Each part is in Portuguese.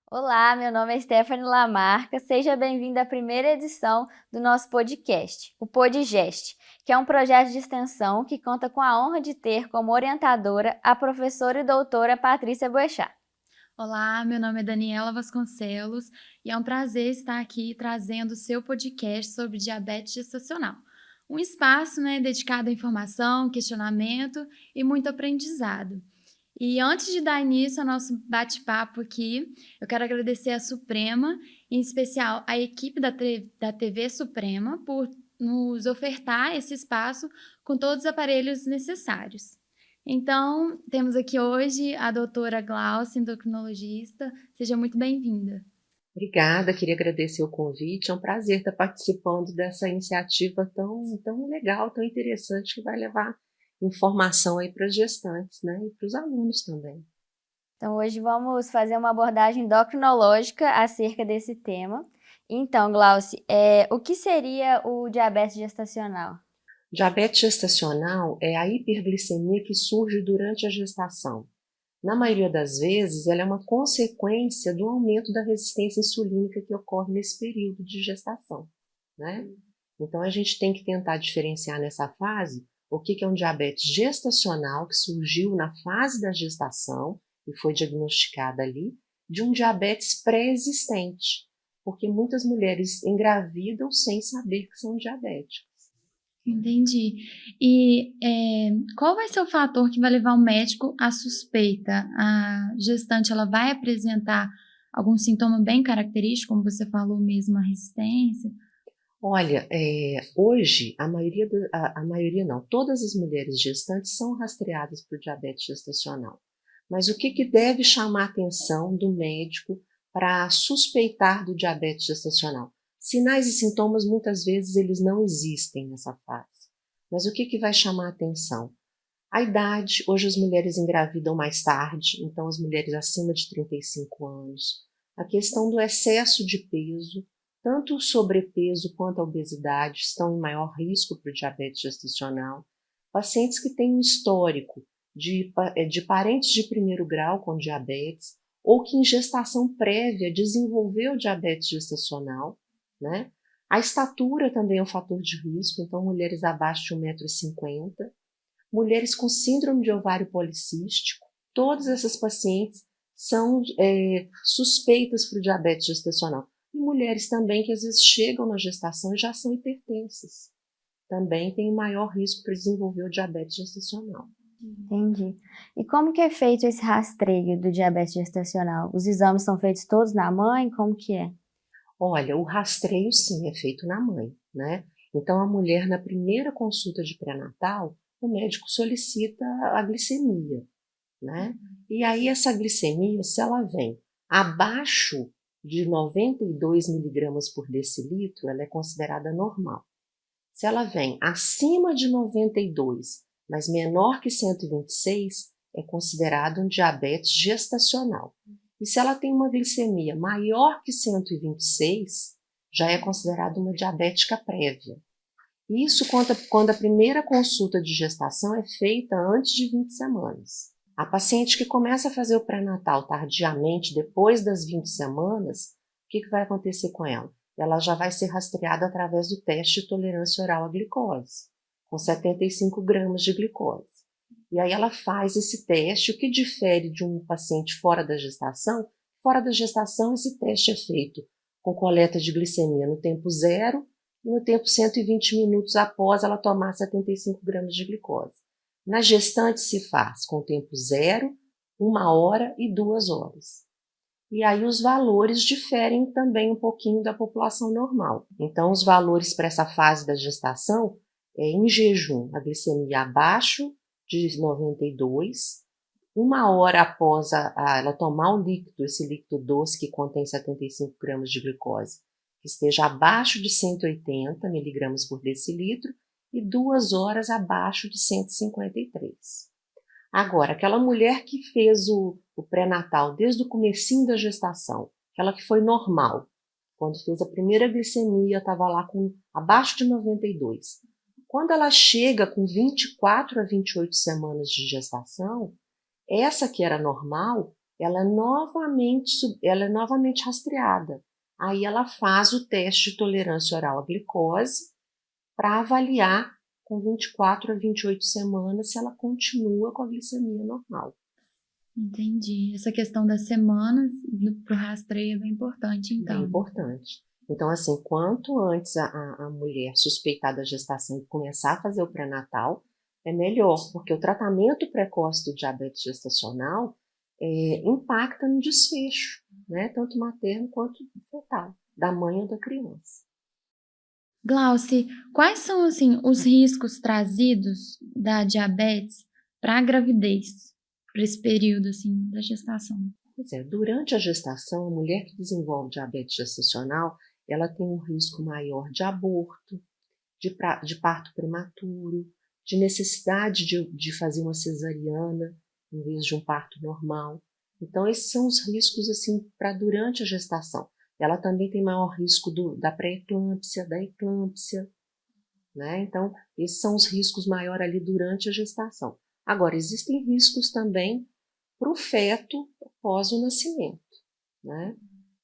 Olá, meu nome é Stephanie Lamarca. Seja bem-vindo à primeira edição do nosso podcast, o Podgest, que é um projeto de extensão que conta com a honra de ter como orientadora a professora e doutora Patrícia Boechat. Olá, meu nome é Daniela Vasconcelos e é um prazer estar aqui trazendo o seu podcast sobre diabetes gestacional. Um espaço, dedicado à informação, questionamento e muito aprendizado. E antes de dar início ao nosso bate-papo aqui, eu quero agradecer à Suprema, em especial à equipe da TV Suprema, por nos ofertar esse espaço com todos os aparelhos necessários. Então, temos aqui hoje a doutora Glaucia, endocrinologista. Seja muito bem-vinda. Obrigada, queria agradecer o convite. É um prazer estar participando dessa iniciativa tão legal, tão interessante, que vai levar informação aí para as gestantes, né? E para os alunos também. Então, hoje vamos fazer uma abordagem endocrinológica acerca desse tema. Então, Glauci, o que seria o diabetes gestacional? Diabetes gestacional é a hiperglicemia que surge durante a gestação. Na maioria das vezes, ela é uma consequência do aumento da resistência insulínica que ocorre nesse período de gestação, né? Então, a gente tem que tentar diferenciar nessa fase o que é um diabetes gestacional, que surgiu na fase da gestação e foi diagnosticada ali, de um diabetes pré-existente, porque muitas mulheres engravidam sem saber que são diabéticas. Entendi. E qual vai ser o fator que vai levar o médico à suspeita? A gestante ela vai apresentar algum sintoma bem característico, como você falou mesmo, a resistência? Olha, hoje a maioria não, todas as mulheres gestantes são rastreadas por diabetes gestacional. Mas o que deve chamar a atenção do médico para suspeitar do diabetes gestacional? Sinais e sintomas, muitas vezes, eles não existem nessa fase. Mas o que vai chamar a atenção? A idade, hoje as mulheres engravidam mais tarde, então as mulheres acima de 35 anos. A questão do excesso de peso, tanto o sobrepeso quanto a obesidade estão em maior risco para o diabetes gestacional. Pacientes que têm um histórico de parentes de primeiro grau com diabetes, ou que em gestação prévia desenvolveu diabetes gestacional, né? A estatura também é um fator de risco, então mulheres abaixo de 1,50 m, mulheres com síndrome de ovário policístico, todas essas pacientes são suspeitas para o diabetes gestacional. E mulheres também que às vezes chegam na gestação e já são hipertensas. Também tem maior risco para desenvolver o diabetes gestacional. Entendi. E como que é feito esse rastreio do diabetes gestacional? Os exames são feitos todos na mãe? Como que é? Olha, o rastreio sim é feito na mãe, né? Então a mulher na primeira consulta de pré-natal, o médico solicita a glicemia, né? E aí essa glicemia, se ela vem abaixo de 92 miligramas por decilitro, ela é considerada normal. Se ela vem acima de 92, mas menor que 126, é considerado um diabetes gestacional. E se ela tem uma glicemia maior que 126, já é considerado uma diabética prévia. Isso quando a primeira consulta de gestação é feita antes de 20 semanas. A paciente que começa a fazer o pré-natal tardiamente, depois das 20 semanas, o que vai acontecer com ela? Ela já vai ser rastreada através do teste de tolerância oral à glicose, com 75 gramas de glicose. E aí ela faz esse teste. O que difere de um paciente fora da gestação? Fora da gestação, esse teste é feito com coleta de glicemia no tempo zero e no tempo 120 minutos após ela tomar 75 gramas de glicose. Na gestante se faz com tempo zero, 1 hora e 2 horas. E aí os valores diferem também um pouquinho da população normal. Então os valores para essa fase da gestação é em jejum, a glicemia abaixo de 92, 1 hora após ela tomar o líquido, esse líquido doce que contém 75 gramas de glicose, que esteja abaixo de 180 miligramas por decilitro, e 2 horas abaixo de 153. Agora, aquela mulher que fez o pré-natal desde o comecinho da gestação, aquela que foi normal, quando fez a primeira glicemia, estava lá com abaixo de 92. Quando ela chega com 24 a 28 semanas de gestação, essa que era normal, ela é novamente rastreada. Aí ela faz o teste de tolerância oral à glicose para avaliar com 24 a 28 semanas se ela continua com a glicemia normal. Entendi. Essa questão das semanas para o rastreio é bem importante, então. Bem importante. Então, assim, quanto antes a mulher suspeitar da gestação e começar a fazer o pré-natal, é melhor, porque o tratamento precoce do diabetes gestacional impacta no desfecho, né, tanto materno quanto fetal, da mãe ou da criança. Glauci, quais são assim os riscos trazidos da diabetes para a gravidez, para esse período assim da gestação? Pois é, durante a gestação, a mulher que desenvolve diabetes gestacional, ela tem um risco maior de aborto, de parto prematuro, de necessidade de fazer uma cesariana em vez de um parto normal. Então, esses são os riscos assim para durante a gestação. Ela também tem maior risco da pré-eclâmpsia, da eclâmpsia, né? Então, esses são os riscos maiores ali durante a gestação. Agora, existem riscos também para o feto após o nascimento, né?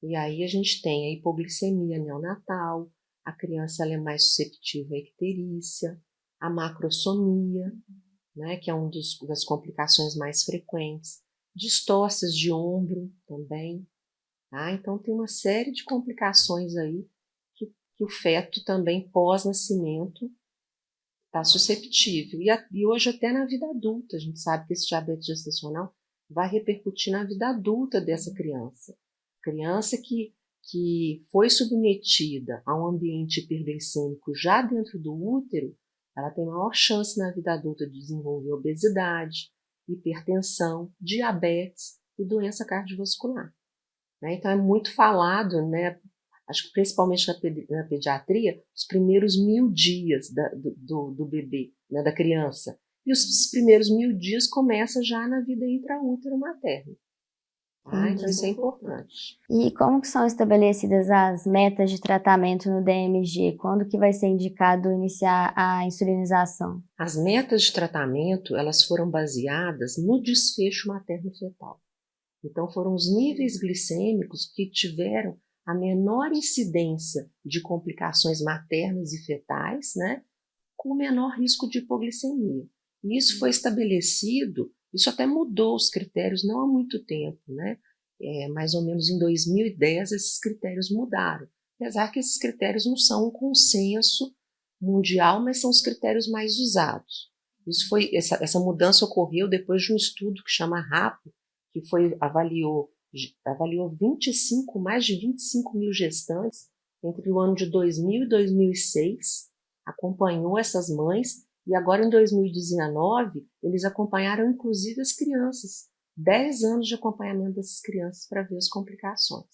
E aí a gente tem a hipoglicemia neonatal, a criança ela é mais susceptível à icterícia, a macrosomia, né, que é uma das complicações mais frequentes, distócias de ombro também. Tá? Então tem uma série de complicações aí que o feto também pós-nascimento está susceptível. E hoje até na vida adulta, a gente sabe que esse diabetes gestacional vai repercutir na vida adulta dessa criança. Criança que foi submetida a um ambiente hiperglicêmico já dentro do útero, ela tem maior chance na vida adulta de desenvolver obesidade, hipertensão, diabetes e doença cardiovascular. Né? Então é muito falado, né? Acho que principalmente na pediatria, os primeiros 1000 dias do bebê, né, da criança. E os primeiros 1000 dias começa já na vida intraútero materno. Então isso é importante. E como que são estabelecidas as metas de tratamento no DMG? Quando que vai ser indicado iniciar a insulinização? As metas de tratamento, elas foram baseadas no desfecho materno-fetal. Então foram os níveis glicêmicos que tiveram a menor incidência de complicações maternas e fetais, né, com o menor risco de hipoglicemia. E isso foi estabelecido, isso até mudou os critérios não há muito tempo, né? Mais ou menos em 2010 esses critérios mudaram, apesar que esses critérios não são um consenso mundial, mas são os critérios mais usados. Essa mudança ocorreu depois de um estudo que chama RAPO, que avaliou mais de 25 mil gestantes entre o ano de 2000 e 2006, acompanhou essas mães, e agora em 2019 eles acompanharam inclusive as crianças, 10 anos de acompanhamento dessas crianças para ver as complicações.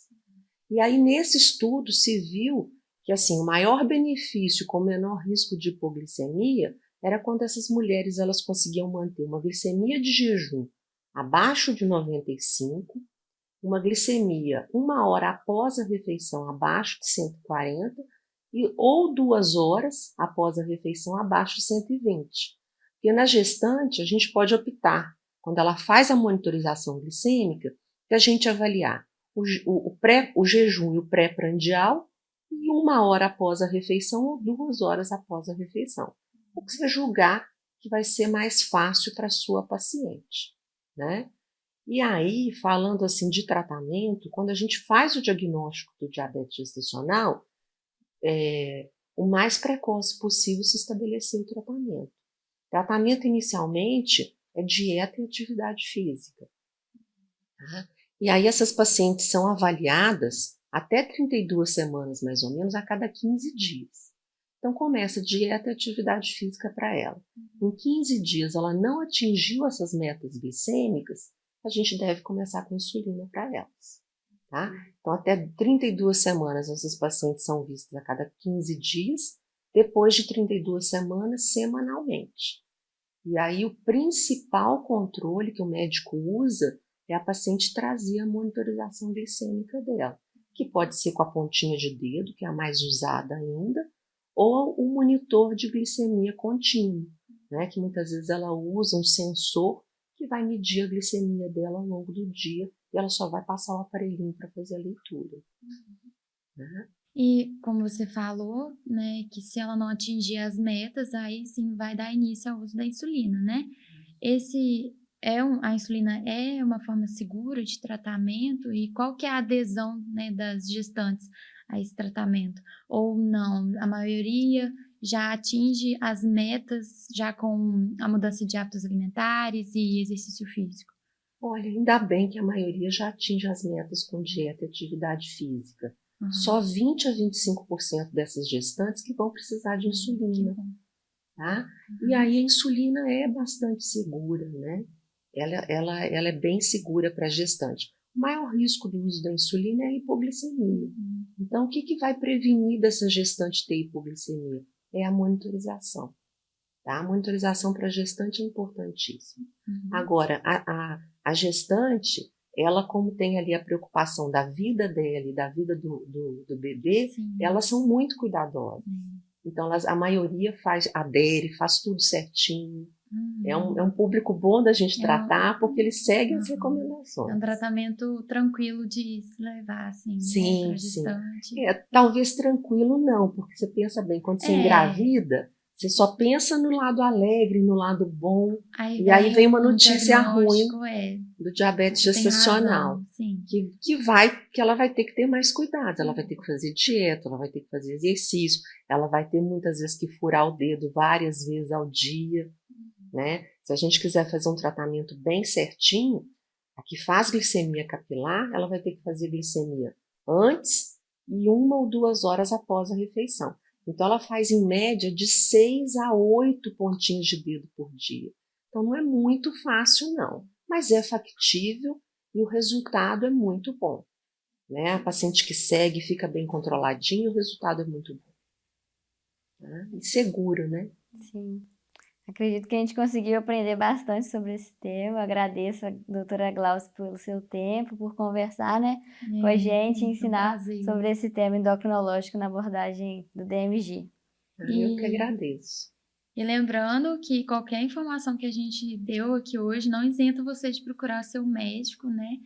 E aí nesse estudo se viu que assim, o maior benefício com o menor risco de hipoglicemia era quando essas mulheres elas conseguiam manter uma glicemia de jejum abaixo de 95, uma glicemia 1 hora após a refeição abaixo de 140 ou 2 horas após a refeição abaixo de 120. Porque na gestante a gente pode optar, quando ela faz a monitorização glicêmica, que a gente avaliar o jejum e o pré-prandial e 1 hora após a refeição ou 2 horas após a refeição. O que você julgar que vai ser mais fácil para a sua paciente. Né? E aí, falando assim de tratamento, quando a gente faz o diagnóstico do diabetes gestacional, o mais precoce possível se estabelecer o tratamento. O tratamento inicialmente é dieta e atividade física. Tá? E aí essas pacientes são avaliadas até 32 semanas mais ou menos a cada 15 dias. Então começa dieta e atividade física para ela. Em 15 dias ela não atingiu essas metas glicêmicas, a gente deve começar com insulina para elas. Tá? Então até 32 semanas essas pacientes são vistas a cada 15 dias, depois de 32 semanas semanalmente. E aí o principal controle que o médico usa é a paciente trazer a monitorização glicêmica dela, que pode ser com a pontinha de dedo, que é a mais usada ainda, ou o monitor de glicemia contínua, né, que muitas vezes ela usa um sensor que vai medir a glicemia dela ao longo do dia, e ela só vai passar o aparelhinho para fazer a leitura. Né? E como você falou, né, que se ela não atingir as metas, aí sim vai dar início ao uso da insulina, né? A insulina é uma forma segura de tratamento e qual que é a adesão, né, das gestantes a esse tratamento? Ou não? A maioria já atinge as metas já com a mudança de hábitos alimentares e exercício físico? Olha, ainda bem que a maioria já atinge as metas com dieta e atividade física. Só 20 a 25% dessas gestantes que vão precisar de insulina. Tá? E aí a insulina é bastante segura, né? Ela é bem segura para a gestante. O maior risco do uso da insulina é a hipoglicemia. Então, o que vai prevenir dessa gestante ter hipoglicemia? É a monitorização. Tá? A monitorização para a gestante é importantíssima. Agora, a gestante, ela como tem ali a preocupação da vida dela e da vida do bebê, elas são muito cuidadosas. Então, a maioria adere, faz tudo certinho. É um público bom da gente tratar, porque eles seguem as recomendações. É um tratamento tranquilo de se levar, assim, sim, né, pra gestante. Talvez tranquilo não, porque você pensa bem, quando você engravida, você só pensa no lado alegre, no lado bom, e aí vem uma notícia ruim do diabetes gestacional, que ela vai ter que ter mais cuidado, ela vai ter que fazer dieta, ela vai ter que fazer exercício, ela vai ter muitas vezes que furar o dedo várias vezes ao dia, né? Se a gente quiser fazer um tratamento bem certinho, a que faz glicemia capilar, ela vai ter que fazer glicemia antes e 1 ou 2 horas após a refeição. Então, ela faz em média de 6 a 8 pontinhos de dedo por dia. Então, não é muito fácil, não. Mas é factível e o resultado é muito bom. Né? A paciente que segue fica bem controladinho, o resultado é muito bom. Né? E seguro, né? Sim. Acredito que a gente conseguiu aprender bastante sobre esse tema. Agradeço a doutora Glaucia pelo seu tempo, por conversar, né, com a gente e ensinar sobre esse tema endocrinológico na abordagem do DMG. Eu que agradeço. E lembrando que qualquer informação que a gente deu aqui hoje não isenta você de procurar seu médico, né,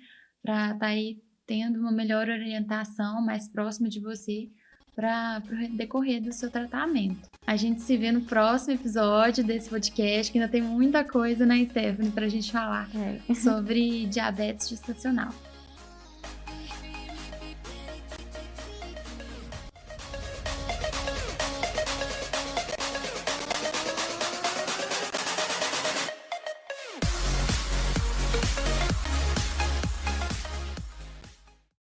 para estar aí tendo uma melhor orientação mais próxima de você para o decorrer do seu tratamento. A gente se vê no próximo episódio desse podcast, que ainda tem muita coisa, né, Stephanie, para a gente falar sobre diabetes gestacional.